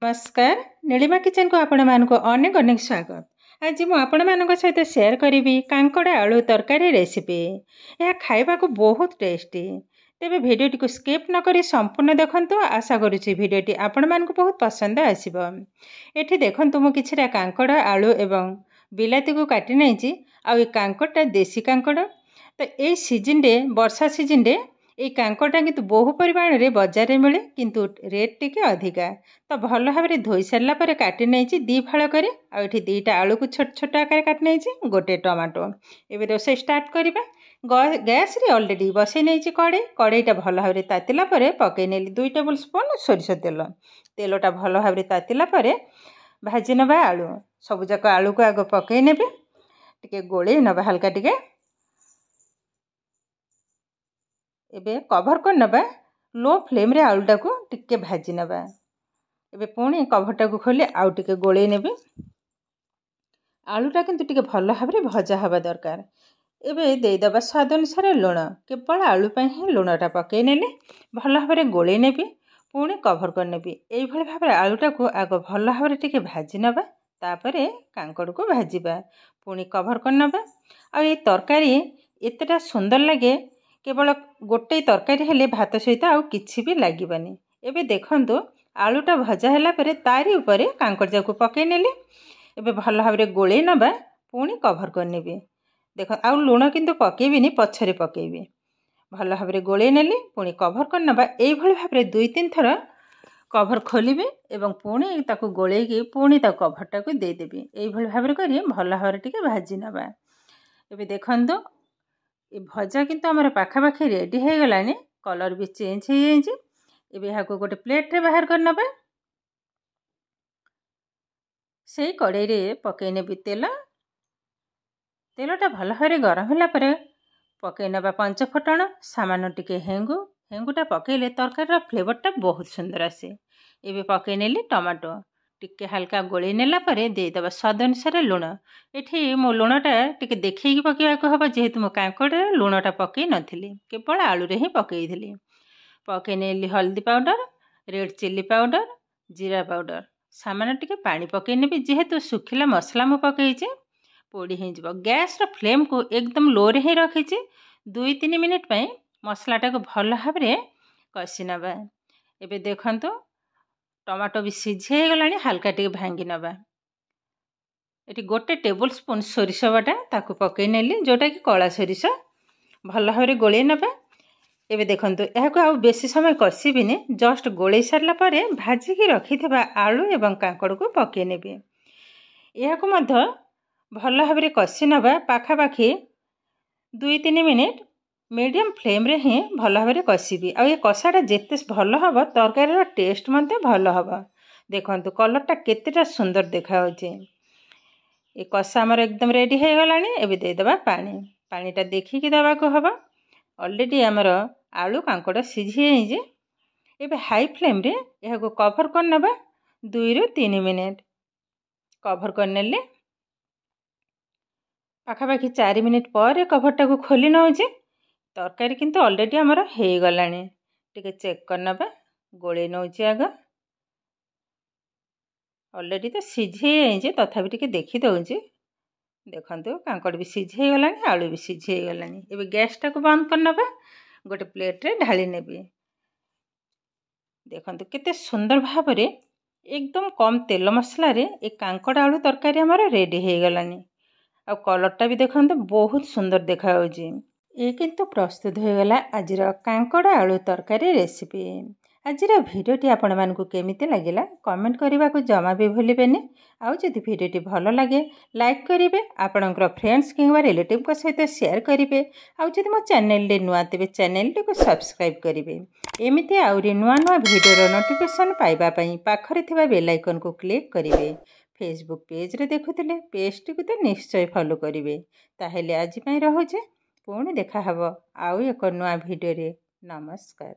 नमस्कार नीलिमा किचन को आपण मानक अनेक अनेक स्वागत। आज मु आपण मानक सहित शेयर करी कांकड़ आलू तरकारी रेसिपी। यह खाइबा को बहुत टेस्टी। तेबे भिडियोटी को स्किप न करी संपूर्ण देखंतु। आशा करुछि भिडियोटी आपण मानक बहुत पसंद आसीबो। एठी देखंतु मु किछरा कांकड़ आलू एवं बिलाती को काटी नैछि। आ ए कांकड़टा देसी कांकड़। तो ए सीजन रे वर्षा सीजन रे ये कांकड़ा किंतु बहु परिमाण रे बाजार रे मिले किंतु रेट टिके अधिका। तो भल भाव में धोई सारा पर काटी नहीं दी फाड़ करे आठी दीटा आलू को छोट छोट आकार काटी नहीं गोटे टमाटो। एबे रोसे स्टार्ट करवा। गैस रे ऑलरेडी बसई नहीं कड़ईटा भल भाव में तातिला पर पकई नेली 2 टेबल स्पून सोरिष तेल। तेलटा भल भाव में तातिला पर भाजी नबा आलू सबुजाक आलू को आग पकई नेबे टिके गोले नबा हल्का टिके। एबे कभर कर नबा लो फ्लेम रे आलूटा को टिके भाजी नबा। एबे पुणी कभरटा को खोली आउ टिके गोले नेबे। आलूटा किंतु टिके भल भाव में भजा हवा दरकार। एबे दे दबा स्वाद अनुसार लुण। केवल आलू पई ही लुणटा पकई नेले भल भाव में गोले नेबी पुणी कभर कर नेबी। एई भली भाव में आलूटा को आग भल भाव में टिके भाजी नबा। तापरे कांकड़ को भाजीबा पुणी कभर कर नबा। आ ए तरकारी एतेटा सुंदर लगे केवल गोटे तरकारी हेले भात सहित आउ किछि भी लागिबानी। एबे देखंतु आलूटा भजा हैला परे तारी उपरे कांकड़ जाको पकई नेले। एबे भल भाव में गोले नबा पुणी कभर कर नेबे। देख आउ लुण किंतु पकेबिनी पछरे पकेबे। भल भाव में गोले नेले पुणी कभर कर नबा। एई भली भाव में 2-3 थर कभर खोलिबे एवं पुणी ताको गोलेकी पुणी ता कभरटा को दे देबे। एई भली भाव में करी भल भाव में टिके भाजी नबा। एबे देखंतु ये भजा किंतु हमर पाखापाखी रेडी हो गलानी। कलर भी चेंज हो जाइए। एबे यहाँ को गोटे प्लेट रे बाहर कर नबा। से कड़ई रे पकई नेबी तेल। तेलटा भल भाव में गरम होला परे पकई नबा 5 फुटण सामान्य टिके हेंगु। हेंगुटा पकईले तरकारी फ्लेवरटा बहुत सुंदर आसे। एबे पकई नेली टमाटो टिके हल्का गोली नेला परे दे दबा स्वाद अनुसार लुण। एठी मो लुणटा टिके देखैकी पकेबाको हबो जेहेतु मो कांकड़े लुणटा पकई नथिली केवल आलू रे ही पकईथिली। पकई नेली हल्दी पाउडर रेड चिल्ली पाउडर जीरा पाउडर सामान्य टिके पानी पकई नेबी जेहेतु सुखिला मसला मो पकईचे पोड़ी हे जबो। गैस रो फ्लेम को एकदम लो रे ही रखीचे। 2-3 मिनिट पई मसलाटा को भल भाव में कसी नबा। एबे देखंतु टमाटो भी सिझे गलानी हल्का टिके भांगी नबा। एटी गोटे टेबल स्पून सोरिष बटा ताकू पकई नेली जोटा कि कला सोरिष भल भाव में गोले नबा। एबे देखंतु यह को आउ बेसी समय कसीबिनी जस्ट गोले सारला परे भाजिकी रखिथिबा आलू एवं कांकड़ को पकई नेबे। यह को मध्य भल भाव में कसी नबा पाखापाखी 2-3 मिनिट मीडियम फ्लेम रे ही भल भाव में कसीबी। आ ये कषाटा जेते भल हबो तरकारी टेस्ट मते भल हबो। देखंतु कलरटा केतेटा सुंदर देखा होचे। ये कषा हमर एकदम रेडी हो गलानी। एबे दे दबा पानी। पानीटा देखिकी दबा को हबो। ऑलरेडी हमर आलू कांकड़ सिझी जे। एबे हाई फ्लेम रे यह को कवर कर नबा 2-3 मिनिट कवर कर नेले पाखापाखी 4 मिनिट पर कवरटा को खोली नउजे। तरकारी किंतु ऑलरेडी हमर हो गलानी। टिके चेक कर नबा गोले नउचे आग। ऑलरेडी तो सिझे जे तथापि टिके देखि दउजे। देखंतु कांकड़ भी सिझे गलानी आलू भी सिझे गलानी। एबे गैस टा को बंद कर नबा गोटे प्लेट रे ढाली नेबे। देखंतु केते सुंदर भाव रे एकदम कम तेल मसला रे ए कांकड़ आलू तरकारी हमर रेडी हो गलानी। आ कलरटा भी देखंतु बहुत सुंदर देखा होजी। ये किंतु प्रस्तुत हो गला आजिर कांकड़ आलू तरकारी रेसिपी। आजिर भिडियोटी आपण मानकु केमिति लागिला कमेंट करने को जमा भी भूलिबेनी। आउ जदि भिडियोटी भल लगे लाइक करिवे आपणकर फ्रेंड्स किंवा रिलेटिव को सहित शेयर करिवे। आउ जदि मो चैनल रे नुआ तेबे चैनल को सब्सक्राइब करिवे। एमिति आउरी नुआ नुआ भिडियोर नोटिफिकेशन पाइबा पई पाखरे थिबा बेल आइकन को क्लिक करिवे। फेसबुक पेज रे देखुथिले पेजटी को तो निश्चय फॉलो करिवे। ताहेले आज पई रहुचे पुणी देखा हबो आउ एक नुआ भिडियो रे। नमस्कार।